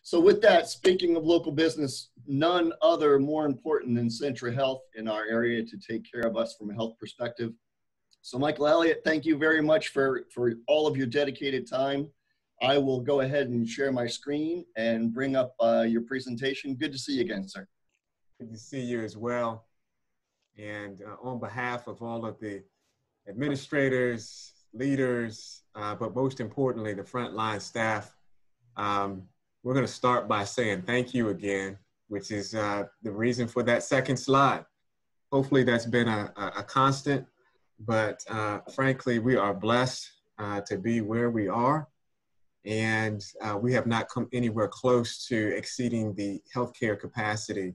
So with that, speaking of local business, none other more important than Centra Health in our area to take care of us from a health perspective. So Michael Elliott, thank you very much for all of your dedicated time. I will go ahead and share my screen and bring up your presentation. Good to see you again, sir. Good to see you as well. And on behalf of all of the administrators, leaders, but most importantly, the frontline staff, we're going to start by saying thank you again, which is the reason for that second slide. Hopefully that's been a constant, but frankly, we are blessed to be where we are. And we have not come anywhere close to exceeding the healthcare capacity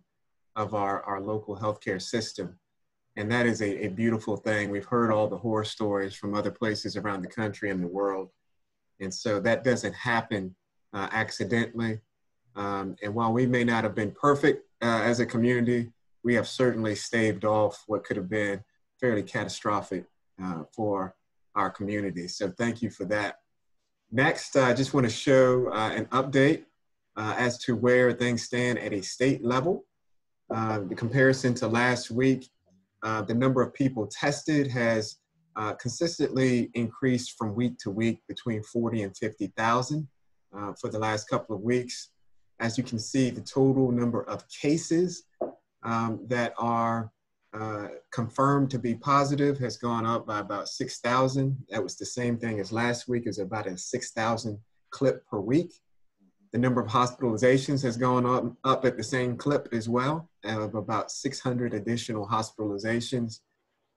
of our local healthcare system. And that is a beautiful thing. We've heard all the horror stories from other places around the country and the world. And so that doesn't happen accidentally. And while we may not have been perfect as a community, we have certainly staved off what could have been fairly catastrophic for our community. So thank you for that. Next, I just want to show an update as to where things stand at a state level. The comparison to last week, the number of people tested has consistently increased from week to week between 40 and 50,000 for the last couple of weeks. As you can see, the total number of cases that are confirmed to be positive has gone up by about 6,000. That was the same thing as last week. It was about a 6,000 clip per week. The number of hospitalizations has gone up at the same clip as well, of about 600 additional hospitalizations.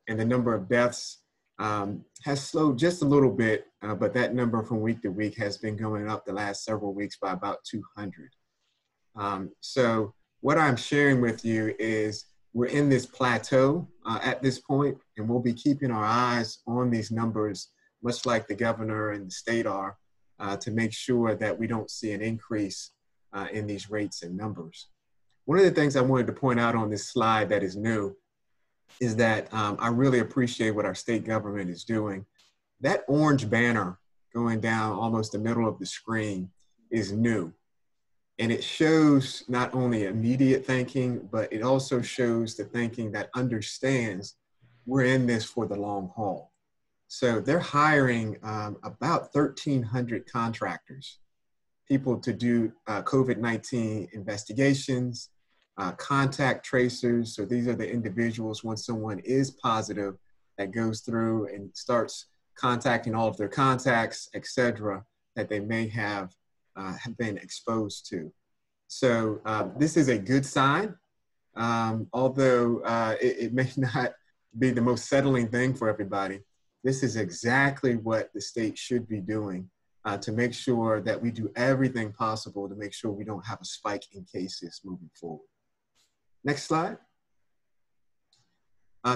And the number of deaths has slowed just a little bit, but that number from week to week has been going up the last several weeks by about 200. So what I'm sharing with you is we're in this plateau at this point, and we'll be keeping our eyes on these numbers, much like the governor and the state are, to make sure that we don't see an increase in these rates and numbers. One of the things I wanted to point out on this slide that is new is that I really appreciate what our state government is doing. That orange banner going down almost the middle of the screen is new. And it shows not only immediate thinking, but it also shows the thinking that understands we're in this for the long haul. So they're hiring about 1,300 contractors, people to do COVID-19 investigations, contact tracers. So these are the individuals when someone is positive that goes through and starts contacting all of their contacts, et cetera, that they may have been exposed to. So this is a good sign, although it may not be the most settling thing for everybody. This is exactly what the state should be doing to make sure that we do everything possible to make sure we don't have a spike in cases moving forward. Next slide.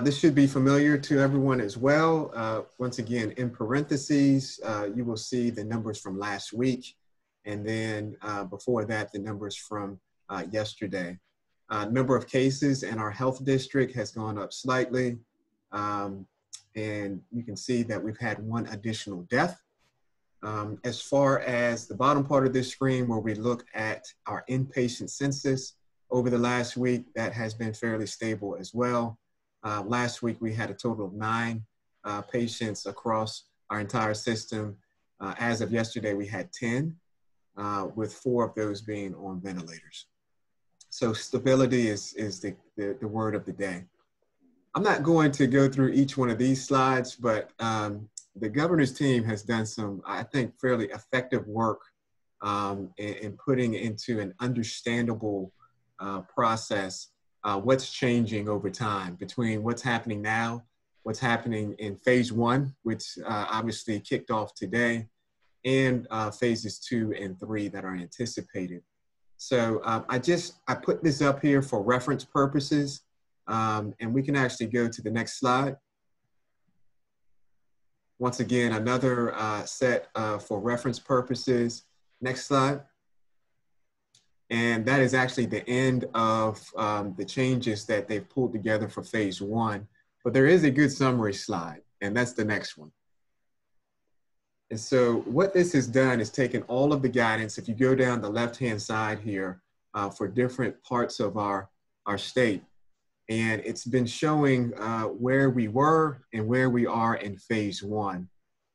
This should be familiar to everyone as well. Once again, in parentheses, you will see the numbers from last week. And then before that, the numbers from yesterday. Number of cases in our health district has gone up slightly. And you can see that we've had one additional death. As far as the bottom part of this screen where we look at our inpatient census over the last week, that has been fairly stable as well. Last week, we had a total of 9 patients across our entire system. As of yesterday, we had 10. With 4 of those being on ventilators. So stability is the word of the day. I'm not going to go through each one of these slides, but the governor's team has done some, I think, fairly effective work in putting into an understandable process what's changing over time between what's happening now, what's happening in phase 1, which obviously kicked off today, and phases 2 and 3 that are anticipated. So I put this up here for reference purposes, and we can actually go to the next slide. Once again, another set for reference purposes. Next slide. And that is actually the end of the changes that they've pulled together for phase 1. But there is a good summary slide, and that's the next one. And so what this has done is taken all of the guidance, if you go down the left-hand side here, for different parts of our state, and it's been showing where we were and where we are in phase one.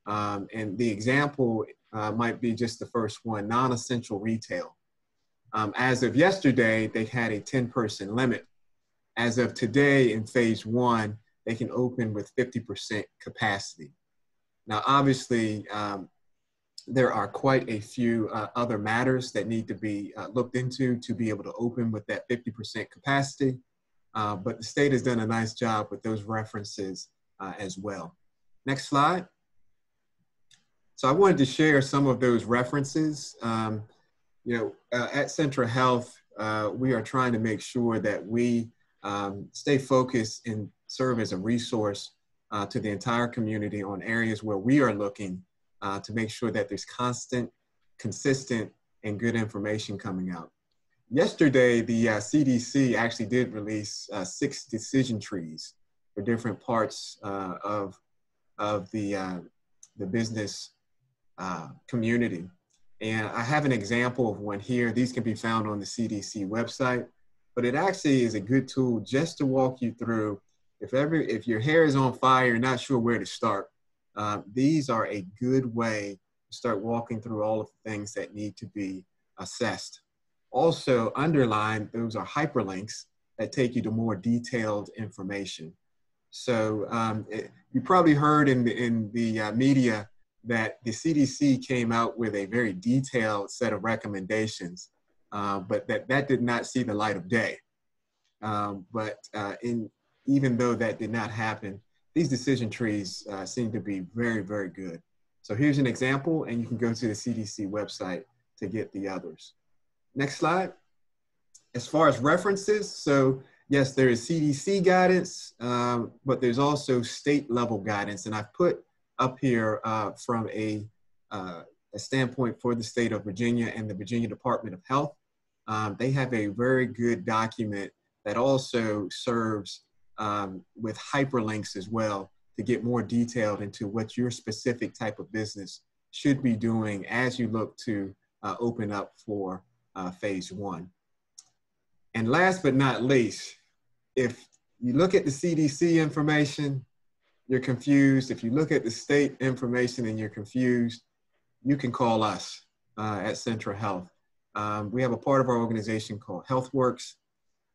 And the example might be just the first one, non-essential retail. As of yesterday, they had a 10-person limit. As of today in phase one, they can open with 50% capacity. Now, obviously, there are quite a few other matters that need to be looked into to be able to open with that 50% capacity. But the state has done a nice job with those references as well. Next slide. So I wanted to share some of those references. At Centra Health, we are trying to make sure that we stay focused and serve as a resource to the entire community on areas where we are looking to make sure that there's constant, consistent, and good information coming out. Yesterday, the CDC actually did release 6 decision trees for different parts of the business community. And I have an example of one here. These can be found on the CDC website, but it actually is a good tool just to walk you through. If your hair is on fire, you're not sure where to start, these are a good way to start walking through all of the things that need to be assessed. Also underlined, those are hyperlinks that take you to more detailed information. So you probably heard in the media that the CDC came out with a very detailed set of recommendations, but that did not see the light of day. Even though that did not happen, these decision trees seem to be very, very good. So here's an example, and you can go to the CDC website to get the others. Next slide. As far as references, so yes, there is CDC guidance, but there's also state level guidance. And I've put up here from a standpoint for the state of Virginia and the Virginia Department of Health. They have a very good document that also serves with hyperlinks as well to get more detailed into what your specific type of business should be doing as you look to open up for phase one. And last but not least, if you look at the CDC information, you're confused. If you look at the state information and you're confused, you can call us at Centra Health. We have a part of our organization called HealthWorks,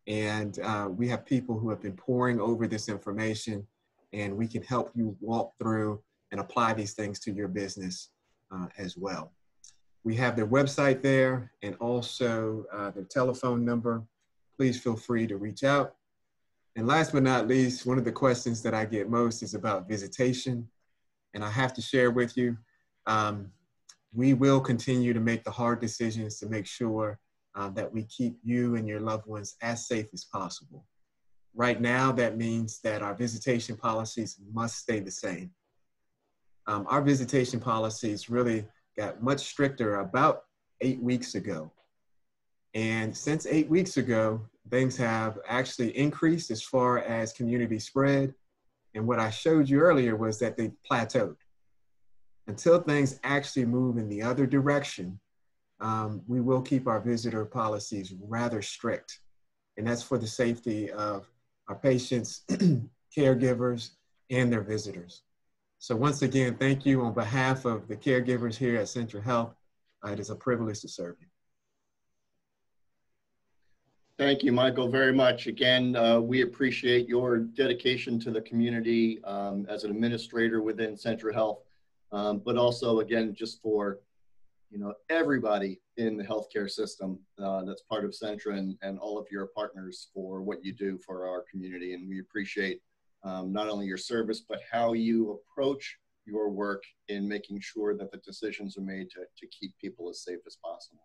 and we have people who have been poring over this information, and we can help you walk through and apply these things to your business as well. We have their website there and also their telephone number. Please feel free to reach out. And last but not least, one of the questions that I get most is about visitation. And I have to share with you, we will continue to make the hard decisions to make sure that we keep you and your loved ones as safe as possible. Right now, that means that our visitation policies must stay the same. Our visitation policies really got much stricter about 8 weeks ago. And since 8 weeks ago, things have actually increased as far as community spread. And what I showed you earlier was that they plateaued. Until things actually move in the other direction, we will keep our visitor policies rather strict. And that's for the safety of our patients, caregivers, and their visitors. So once again, thank you on behalf of the caregivers here at Centra Health. It is a privilege to serve you. Thank you, Michael, very much. Again, we appreciate your dedication to the community as an administrator within Centra Health, but also, again, just for everybody in the healthcare system that's part of Centra and all of your partners for what you do for our community. And we appreciate not only your service, but how you approach your work in making sure that the decisions are made to keep people as safe as possible.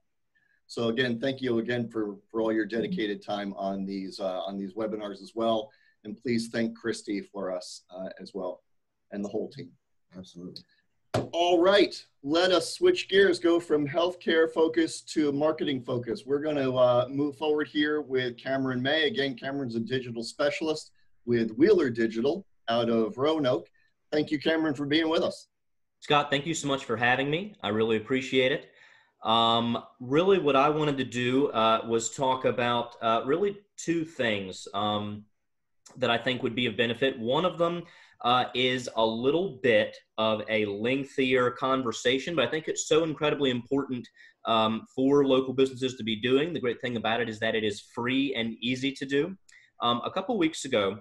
So again, thank you again for all your dedicated time on these webinars as well. And please thank Christy for us as well and the whole team. Absolutely. All right, let us switch gears, go from healthcare focus to marketing focus. We're going to move forward here with Cameron May. Again, Cameron's a digital specialist with Wheeler Digital out of Roanoke. Thank you, Cameron, for being with us. Scott, thank you so much for having me. I really appreciate it. Really what I wanted to do was talk about really two things that I think would be of benefit. One of them is a little bit of a lengthier conversation, but I think it's so incredibly important for local businesses to be doing. The great thing about it is that it is free and easy to do. A couple weeks ago,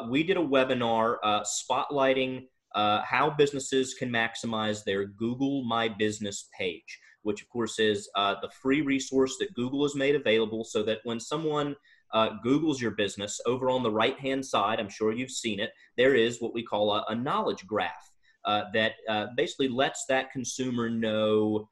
we did a webinar spotlighting how businesses can maximize their Google My Business page, which of course is the free resource that Google has made available so that when someone Googles your business, over on the right-hand side, I'm sure you've seen it, there is what we call a knowledge graph that basically lets that consumer know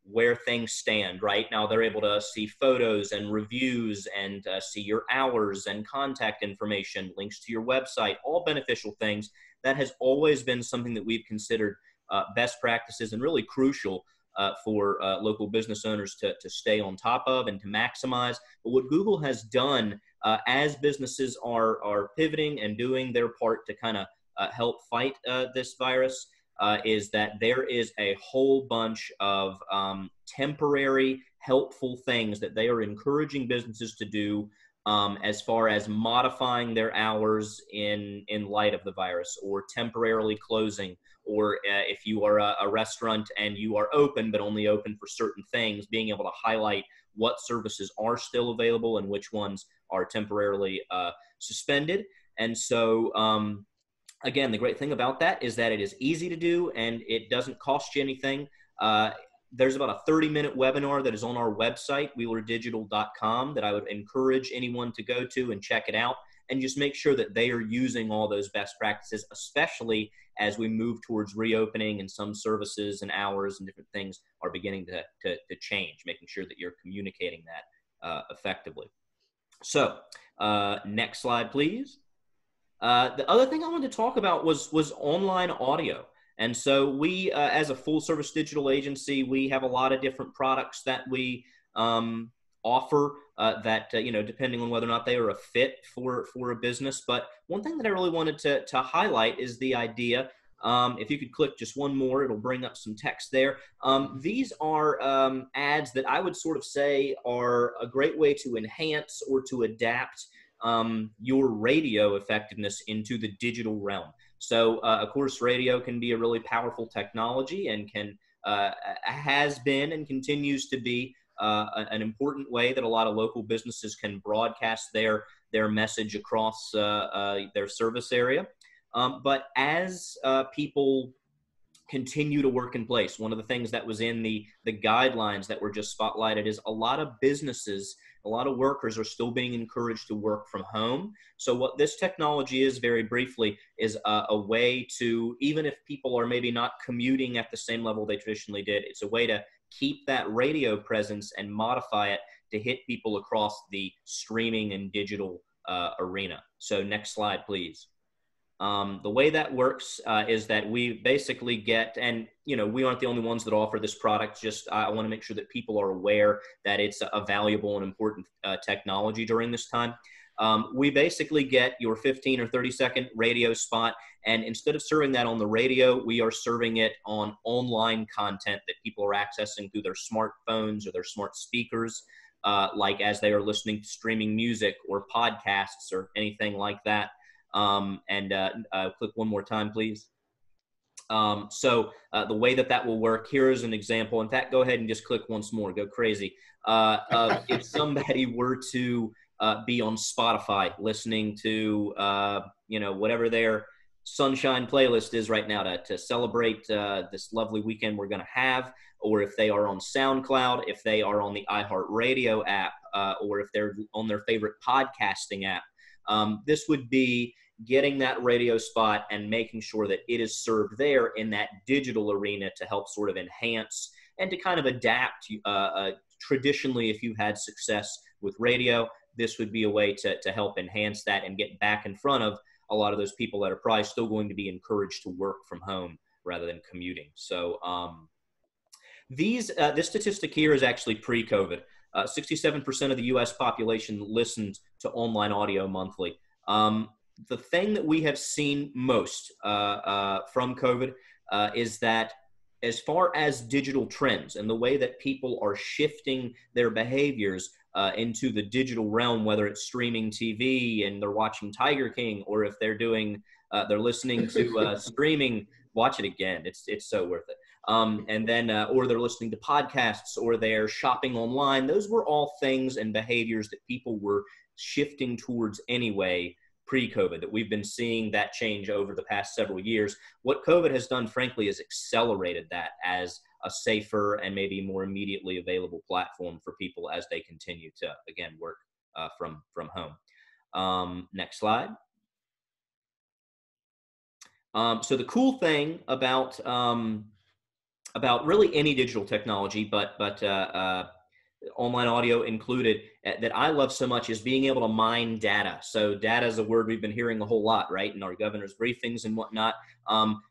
where things stand. Right now, they're able to see photos and reviews and see your hours and contact information, links to your website, all beneficial things. That has always been something that we've considered best practices and really crucial for local business owners to stay on top of and to maximize. But what Google has done as businesses are pivoting and doing their part to kind of help fight this virus is that there is a whole bunch of temporary helpful things that they are encouraging businesses to do as far as modifying their hours in light of the virus, or temporarily closing, or if you are a restaurant and you are open but only open for certain things, being able to highlight what services are still available and which ones are temporarily suspended. And so again, the great thing about that is that it is easy to do and it doesn't cost you anything. There's about a 30-minute webinar that is on our website, wheelerdigital.com, that I would encourage anyone to go to and check it out and just make sure that they are using all those best practices, especially as we move towards reopening and some services and hours and different things are beginning to change, making sure that you're communicating that effectively. So next slide, please. The other thing I wanted to talk about was online audio. And so we, as a full service digital agency, we have a lot of different products that we offer that, depending on whether or not they are a fit for a business. But one thing that I really wanted to highlight is the idea, if you could click just one more, it'll bring up some text there. These are ads that I would sort of say are a great way to enhance or to adapt your radio effectiveness into the digital realm. So, of course, radio can be a really powerful technology and has been and continues to be an important way that a lot of local businesses can broadcast their message across their service area. But as people continue to work in place, one of the things that was in the guidelines that were just spotlighted is a lot of businesses, a lot of workers are still being encouraged to work from home. So what this technology is, very briefly, is a way to, even if people are maybe not commuting at the same level they traditionally did, it's a way to keep that radio presence and modify it to hit people across the streaming and digital arena. So next slide, please. The way that works is that we basically get, and we aren't the only ones that offer this product, just I want to make sure that people are aware that it's a valuable and important technology during this time. We basically get your 15 or 30-second radio spot, and instead of serving that on the radio, we are serving it on online content that people are accessing through their smartphones or their smart speakers, like as they are listening to streaming music or podcasts or anything like that. Click one more time, please. So the way that will work, here is an example. In fact, go ahead and just click once more. Go crazy. If somebody were to be on Spotify listening to, whatever their sunshine playlist is right now to celebrate this lovely weekend we're going to have, or if they are on SoundCloud, if they are on the iHeartRadio app, or if they're on their favorite podcasting app, this would be getting that radio spot and making sure that it is served there in that digital arena to help sort of enhance and to kind of adapt. Traditionally, if you had success with radio, this would be a way to help enhance that and get back in front of a lot of those people that are probably still going to be encouraged to work from home rather than commuting. So this statistic here is actually pre-COVID. 67% of the U.S. population listened to online audio monthly. The thing that we have seen most from COVID is that as far as digital trends and the way that people are shifting their behaviors into the digital realm, whether it's streaming TV and they're watching Tiger King, or if they're doing, they're listening to streaming, watch it again. It's so worth it. And then, or they're listening to podcasts, or they're shopping online. Those were all things and behaviors that people were shifting towards anyway pre-COVID, that we've been seeing that change over the past several years. What COVID has done, frankly, is accelerated that as a safer and maybe more immediately available platform for people as they continue to, again, work from home. Next slide. So the cool thing about really any digital technology, but online audio included, that I love so much is being able to mine data. So data is a word we've been hearing a whole lot, right, in our governor's briefings and whatnot.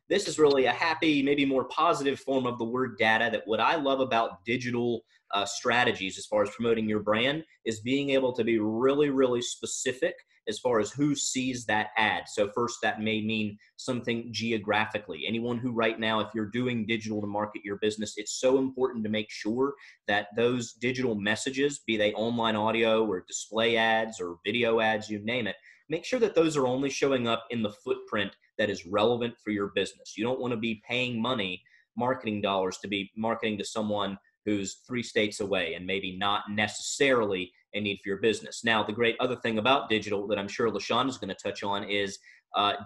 This is really a happy, maybe more positive form of the word data. That what I love about digital strategies as far as promoting your brand is being able to be really, really specific as far as who sees that ad. So first, that may mean something geographically. Anyone who right now, if you're doing digital to market your business, it's so important to make sure that those digital messages, be they online audio or display ads or video ads, you name it, make sure that those are only showing up in the footprint that is relevant for your business. You don't want to be paying money, marketing dollars, to be marketing to someone who's 3 states away and maybe not necessarily a need for your business. Now, the great other thing about digital that I'm sure LaShonda is going to touch on is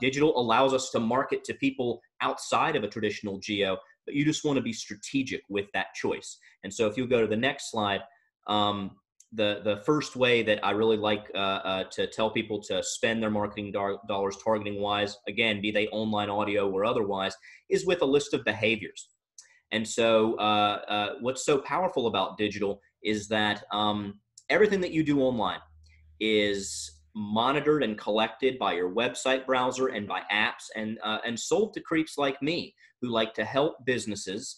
digital allows us to market to people outside of a traditional geo, but you just want to be strategic with that choice. And so if you go to the next slide, the first way that I really like to tell people to spend their marketing dollars targeting wise, again, be they online audio or otherwise, is with a list of behaviors. And so what's so powerful about digital is that everything that you do online is monitored and collected by your website browser and by apps, and sold to creeps like me who like to help businesses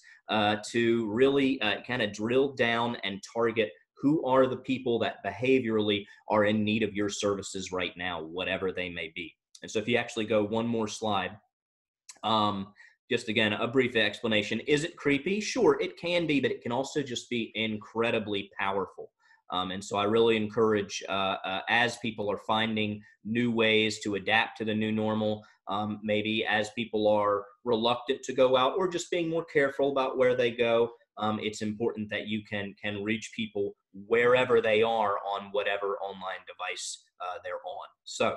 to really kind of drill down and target who are the people that behaviorally are in need of your services right now, whatever they may be. And so if you actually go one more slide, just again, a brief explanation. Is it creepy? Sure, it can be, but it can also just be incredibly powerful. And so I really encourage, as people are finding new ways to adapt to the new normal, maybe as people are reluctant to go out or just being more careful about where they go, it's important that you can reach people wherever they are on whatever online device they're on. So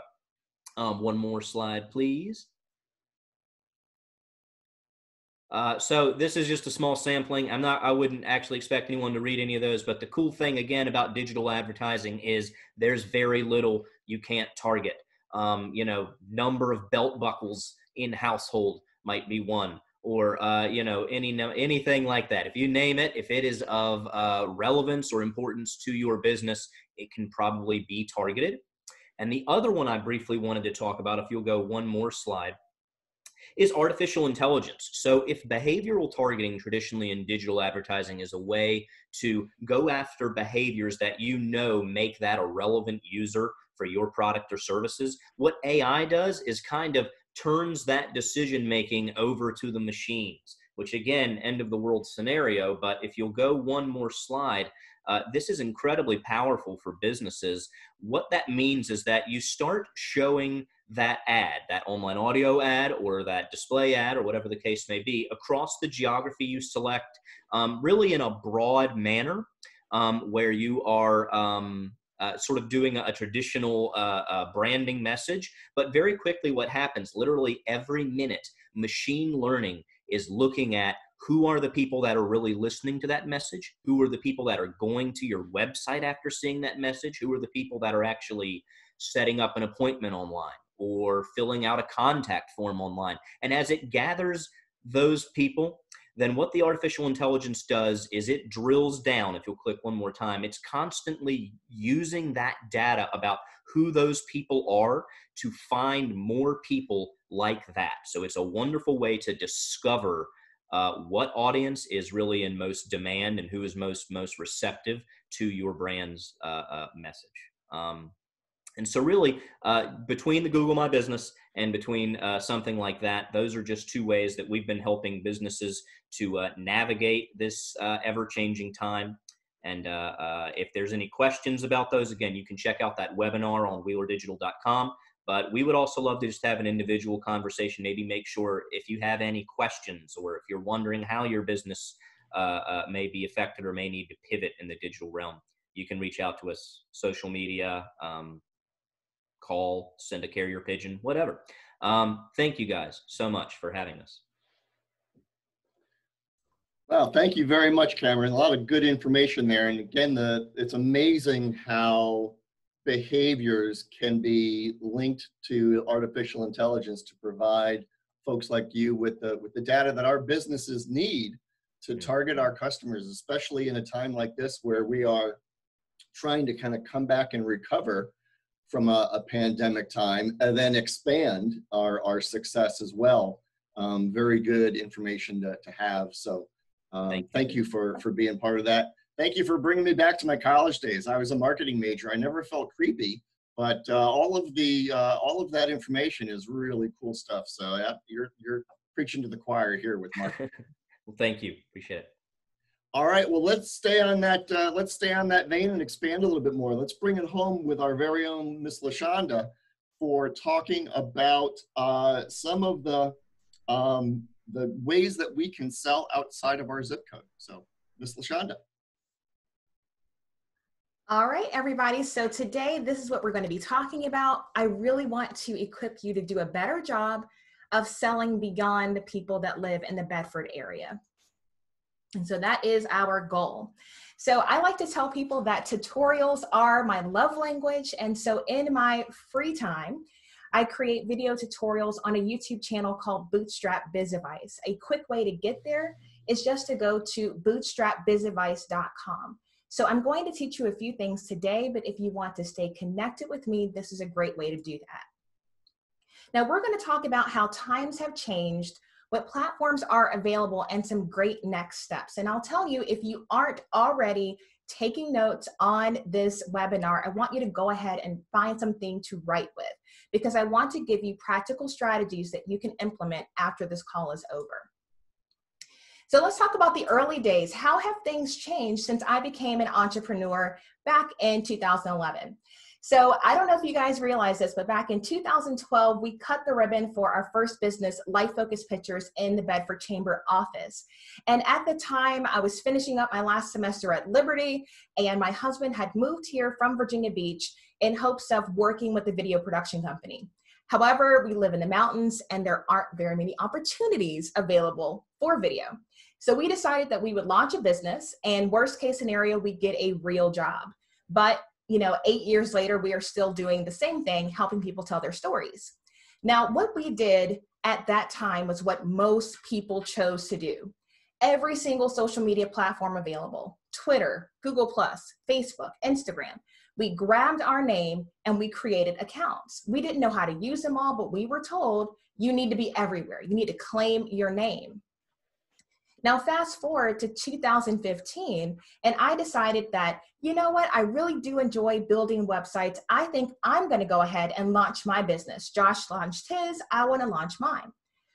one more slide, please. So this is just a small sampling. I wouldn't actually expect anyone to read any of those, but the cool thing again about digital advertising is there's very little you can't target. Number of belt buckles in household might be one, or anything like that. If you name it, if it is of relevance or importance to your business, it can probably be targeted. And the other one I briefly wanted to talk about, if you'll go one more slide, is artificial intelligence. So if behavioral targeting traditionally in digital advertising is a way to go after behaviors that make that a relevant user for your product or services, what AI does is kind of turns that decision-making over to the machines, which again, end of the world scenario. But if you'll go one more slide, this is incredibly powerful for businesses. What that means is that you start showing that ad, that online audio ad or that display ad or whatever the case may be, across the geography you select, really in a broad manner, where you are sort of doing a traditional branding message. But very quickly what happens, literally every minute, machine learning is looking at who are the people that are really listening to that message, who are the people that are going to your website after seeing that message, who are the people that are actually setting up an appointment online or filling out a contact form online. And as it gathers those people, then what the artificial intelligence does is it drills down. If you'll click one more time, it's constantly using that data about who those people are to find more people like that. So it's a wonderful way to discover what audience is really in most demand and who is most receptive to your brand's message. And so really, between the Google My Business and between something like that, those are just two ways that we've been helping businesses to navigate this ever-changing time. And if there's any questions about those, again, you can check out that webinar on wheelerdigital.com. But we would also love to just have an individual conversation, maybe make sure if you have any questions or if you're wondering how your business may be affected or may need to pivot in the digital realm, you can reach out to us, social media, call, send a carrier pigeon, whatever. Thank you guys so much for having us. Well, thank you very much, Cameron. A lot of good information there. And again, it's amazing how behaviors can be linked to artificial intelligence to provide folks like you with the data that our businesses need to target our customers, especially in a time like this where we are trying to kind of come back and recover from a pandemic time and then expand our success as well. Very good information to have. So thank you for being part of that. Thank you for bringing me back to my college days. I was a marketing major. I never felt creepy, but all of that information is really cool stuff. So you're preaching to the choir here with marketing. Well, thank you. Appreciate it. All right. Well, let's stay on that. Let's stay on that vein and expand a little bit more. Let's bring it home with our very own Miss LaShonda for talking about some of the ways that we can sell outside of our zip code. So, Miss LaShonda. All right, everybody. So today, this is what we're going to be talking about. I really want to equip you to do a better job of selling beyond the people that live in the Bedford area. And so that is our goal. So I like to tell people that tutorials are my love language. And so in my free time, I create video tutorials on a YouTube channel called Bootstrap Biz Advice. A quick way to get there is just to go to bootstrapbizadvice.com. So I'm going to teach you a few things today, but if you want to stay connected with me, this is a great way to do that. Now we're going to talk about how times have changed, what platforms are available, and some great next steps. And I'll tell you, if you aren't already taking notes on this webinar, I want you to go ahead and find something to write with, because I want to give you practical strategies that you can implement after this call is over. So let's talk about the early days. How have things changed since I became an entrepreneur back in 2011? So I don't know if you guys realize this, but back in 2012, we cut the ribbon for our first business, Life Focus Pictures, in the Bedford Chamber office. And at the time, I was finishing up my last semester at Liberty, and my husband had moved here from Virginia Beach in hopes of working with a video production company. However, we live in the mountains, and there aren't very many opportunities available for video. So we decided that we would launch a business, and worst case scenario, we'd get a real job. But 8 years later, we are still doing the same thing, helping people tell their stories. Now, what we did at that time was what most people chose to do. Every single social media platform available, Twitter, Google+, Facebook, Instagram. We grabbed our name and we created accounts. We didn't know how to use them all, but we were told you need to be everywhere. You need to claim your name. Now, fast forward to 2015, and I decided that, you know what, I really do enjoy building websites. I think I'm going to go ahead and launch my business. Josh launched his, I want to launch mine.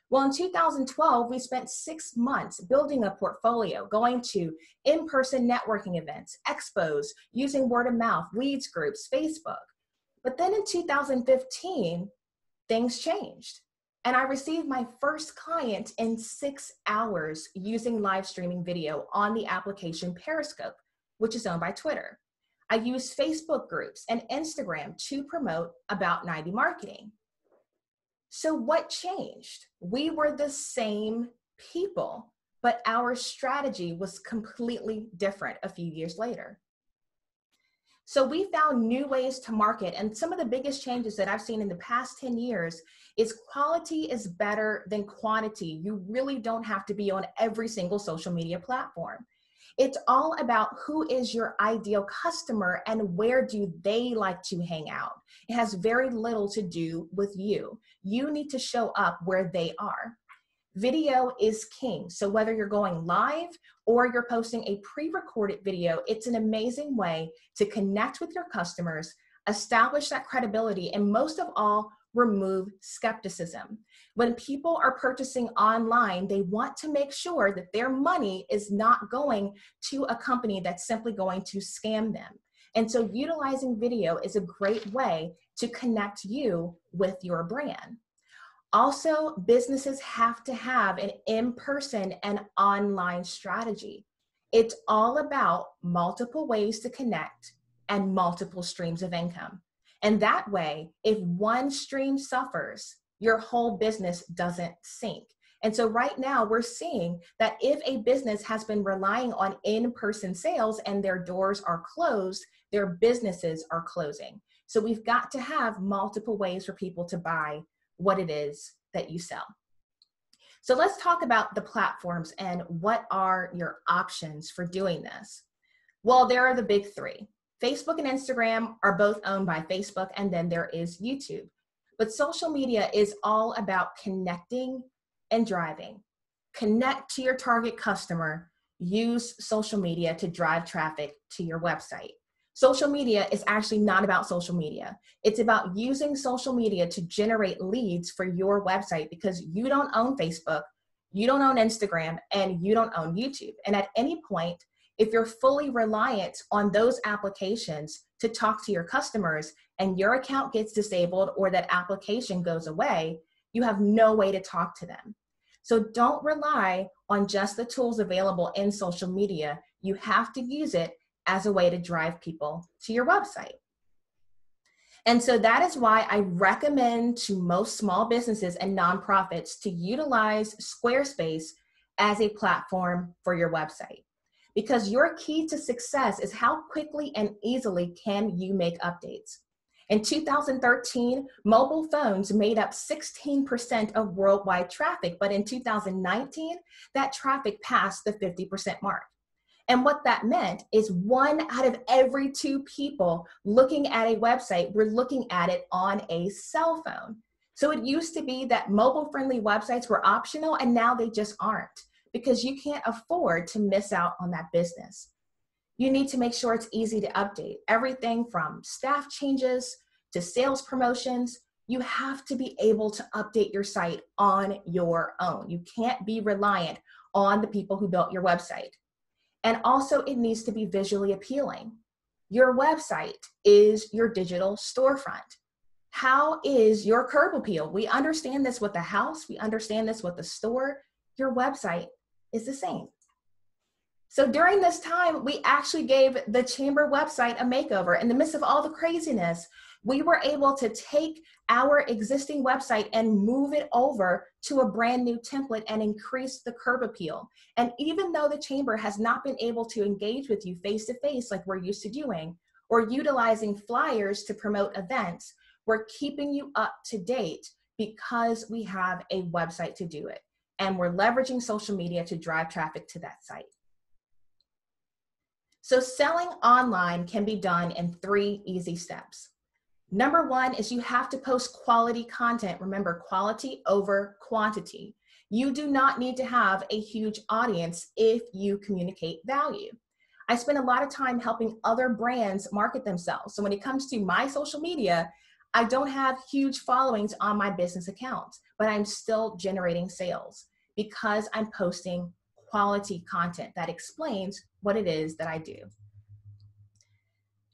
Well, in 2012, we spent 6 months building a portfolio, going to in-person networking events, expos, using word of mouth, leads groups, Facebook. But then in 2015, things changed. And I received my first client in 6 hours using live streaming video on the application Periscope, which is owned by Twitter. I used Facebook groups and Instagram to promote About 90 marketing. So what changed? We were the same people, but our strategy was completely different a few years later. So we found new ways to market, and some of the biggest changes that I've seen in the past 10 years is quality is better than quantity. You really don't have to be on every single social media platform. It's all about who is your ideal customer and where do they like to hang out. It has very little to do with you. You need to show up where they are. Video is king. So whether you're going live or you're posting a pre-recorded video, it's an amazing way to connect with your customers, establish that credibility, and most of all, remove skepticism. When people are purchasing online, they want to make sure that their money is not going to a company that's simply going to scam them. And so utilizing video is a great way to connect you with your brand. Also, businesses have to have an in-person and online strategy. It's all about multiple ways to connect and multiple streams of income. And that way, if one stream suffers, your whole business doesn't sink. And so right now we're seeing that if a business has been relying on in-person sales and their doors are closed, their businesses are closing. So we've got to have multiple ways for people to buy what it is that you sell. So let's talk about the platforms and what are your options for doing this. Well, there are the big three. Facebook and Instagram are both owned by Facebook, and then there is YouTube. But social media is all about connecting and driving. Connect to your target customer. Use social media to drive traffic to your website. Social media is actually not about social media. It's about using social media to generate leads for your website, because you don't own Facebook, you don't own Instagram, and you don't own YouTube. And at any point, if you're fully reliant on those applications to talk to your customers and your account gets disabled or that application goes away, you have no way to talk to them. So don't rely on just the tools available in social media. You have to use it as a way to drive people to your website. And so that is why I recommend to most small businesses and nonprofits to utilize Squarespace as a platform for your website. Because your key to success is how quickly and easily can you make updates. In 2013, mobile phones made up 16% of worldwide traffic, but in 2019, that traffic passed the 50% mark. And what that meant is 1 out of every 2 people looking at a website were looking at it on a cell phone. So it used to be that mobile-friendly websites were optional, and now they just aren't, because you can't afford to miss out on that business. You need to make sure it's easy to update. Everything from staff changes to sales promotions, you have to be able to update your site on your own. You can't be reliant on the people who built your website. And also, it needs to be visually appealing. Your website is your digital storefront. How is your curb appeal? We understand this with the house. We understand this with the store. Your website is the same. So during this time, we actually gave the Chamber website a makeover. In the midst of all the craziness, we were able to take our existing website and move it over to a brand new template and increase the curb appeal. And even though the Chamber has not been able to engage with you face-to-face like we're used to doing, or utilizing flyers to promote events, we're keeping you up to date because we have a website to do it. And we're leveraging social media to drive traffic to that site. So selling online can be done in 3 easy steps. Number 1 is you have to post quality content. Remember, quality over quantity. You do not need to have a huge audience if you communicate value. I spend a lot of time helping other brands market themselves. So when it comes to my social media, I don't have huge followings on my business accounts, but I'm still generating sales because I'm posting quality content that explains what it is that I do.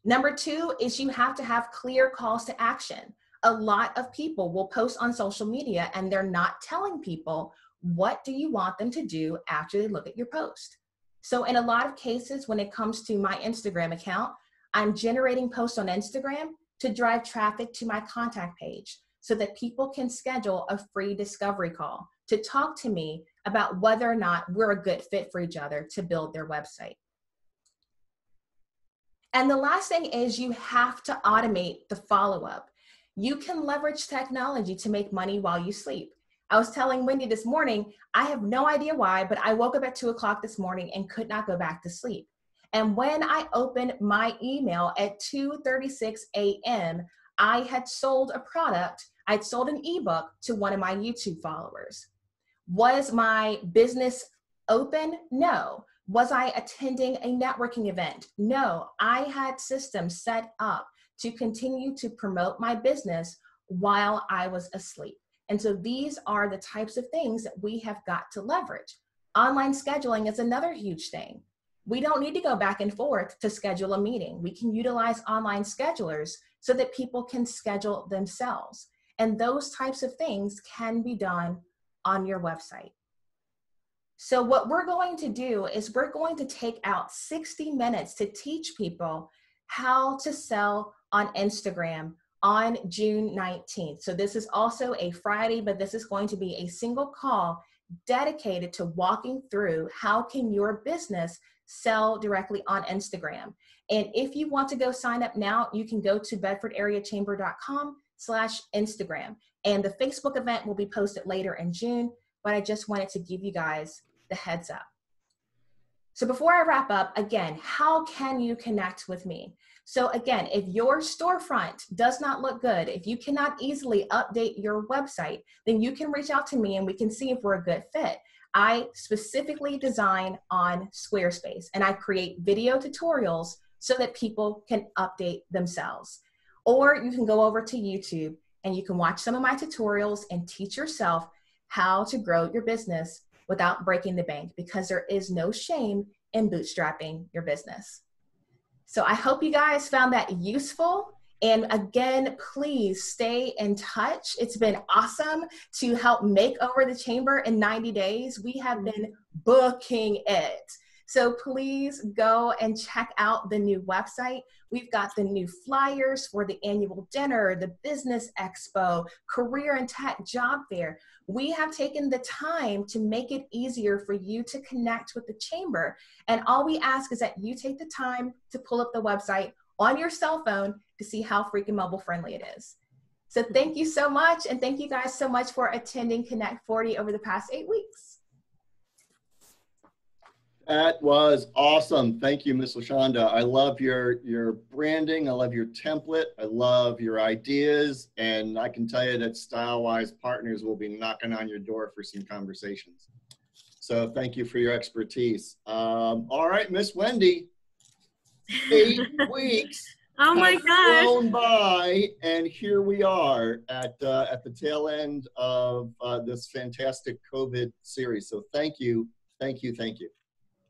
Number 2 is you have to have clear calls to action. A lot of people will post on social media and they're not telling people, what do you want them to do after they look at your post? So in a lot of cases, when it comes to my Instagram account, I'm generating posts on Instagram to drive traffic to my contact page so that people can schedule a free discovery call to talk to me about whether or not we're a good fit for each other to build their website. And the last thing is you have to automate the follow-up. You can leverage technology to make money while you sleep. I was telling Wendy this morning, I have no idea why, but I woke up at 2 o'clock this morning and could not go back to sleep. And when I opened my email at 2:36 a.m., I had sold a product. I'd sold an ebook to one of my YouTube followers. Was my business open? No. Was I attending a networking event? No, I had systems set up to continue to promote my business while I was asleep. And so these are the types of things that we have got to leverage. Online scheduling is another huge thing. We don't need to go back and forth to schedule a meeting. We can utilize online schedulers so that people can schedule themselves. And those types of things can be done on your website. So what we're going to do is we're going to take out 60 minutes to teach people how to sell on Instagram on June 19th. So this is also a Friday, but this is going to be a single call dedicated to walking through how can your business sell directly on Instagram. And if you want to go sign up now, you can go to bedfordareachamber.com/Instagram. And the Facebook event will be posted later in June, but I just wanted to give you guys the heads up. So before I wrap up, again, how can you connect with me? So again, if your storefront does not look good, if you cannot easily update your website, then you can reach out to me and we can see if we're a good fit. I specifically design on Squarespace and I create video tutorials so that people can update themselves. Or you can go over to YouTube and you can watch some of my tutorials and teach yourself how to grow your business without breaking the bank, because there is no shame in bootstrapping your business. So I hope you guys found that useful. And again, please stay in touch. It's been awesome to help make over the chamber in 90 days. We have been booking it. So please go and check out the new website. We've got the new flyers for the annual dinner, the business expo, career and tech job fair. We have taken the time to make it easier for you to connect with the chamber. And all we ask is that you take the time to pull up the website on your cell phone to see how freaking mobile friendly it is. So thank you so much. And thank you guys so much for attending Connect 40 over the past 8 weeks. That was awesome. Thank you, Miss LaShonda. I love your branding. I love your template. I love your ideas. And I can tell you that style-wise partners will be knocking on your door for some conversations. So thank you for your expertise. All right, Miss Wendy, 8 weeks. Oh my gosh. Flown by, and here we are at the tail end of this fantastic COVID series. So thank you, thank you, thank you.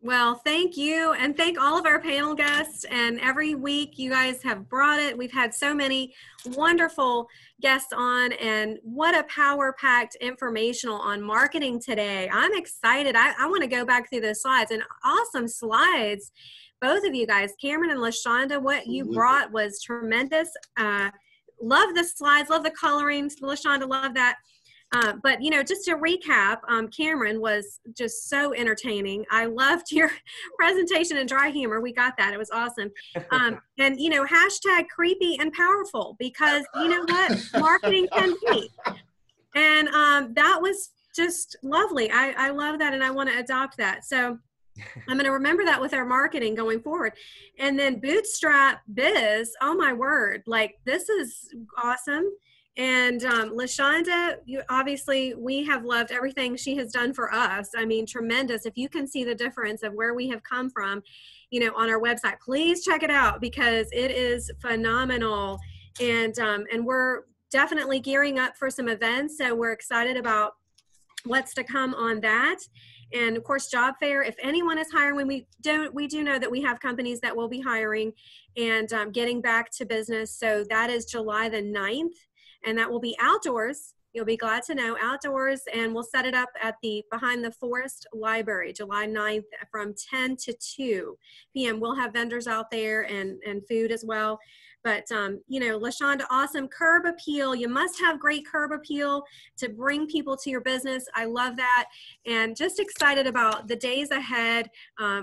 Well, thank you. And thank all of our panel guests. And every week you guys have brought it. We've had so many wonderful guests on, and what a power-packed informational on marketing today. I'm excited. I want to go back through those slides, and awesome slides. Both of you guys, Cameron and LaShonda, what you brought was tremendous. Love the slides, love the coloring. LaShonda, love that. But, you know, just to recap, Cameron was just so entertaining. I loved your presentation in Dry Humor. We got that. It was awesome. And, you know, hashtag creepy and powerful, because you know what? Marketing can be. And that was just lovely. I love that, and I want to adopt that. So I'm going to remember that with our marketing going forward. And then Bootstrap Biz, oh my word, like this is awesome. And LaShonda, obviously we have loved everything she has done for us. I mean, tremendous. If you can see the difference of where we have come from, you know, on our website, please check it out because it is phenomenal. And we're definitely gearing up for some events. So we're excited about what's to come on that. And of course, job fair, if anyone is hiring, we do know that we have companies that will be hiring and getting back to business. So that is July the 9th, and that will be outdoors. You'll be glad to know, outdoors, and we'll set it up at the Behind the Forest Library, July 9th from 10 to 2 p.m. We'll have vendors out there and food as well. But, you know, LaShonda, awesome. Curb appeal. You must have great curb appeal to bring people to your business. I love that. And just excited about the days ahead.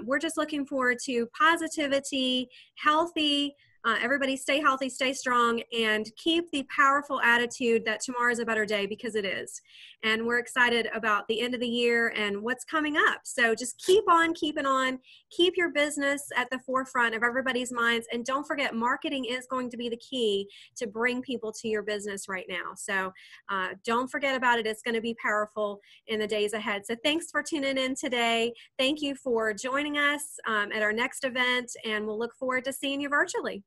We're just looking forward to positivity, healthy Everybody stay healthy, stay strong, and keep the powerful attitude that tomorrow is a better day, because it is. And we're excited about the end of the year and what's coming up. So just keep on keeping on. Keep your business at the forefront of everybody's minds. And don't forget, marketing is going to be the key to bring people to your business right now. So don't forget about it. It's going to be powerful in the days ahead. So thanks for tuning in today. Thank you for joining us at our next event, and we'll look forward to seeing you virtually.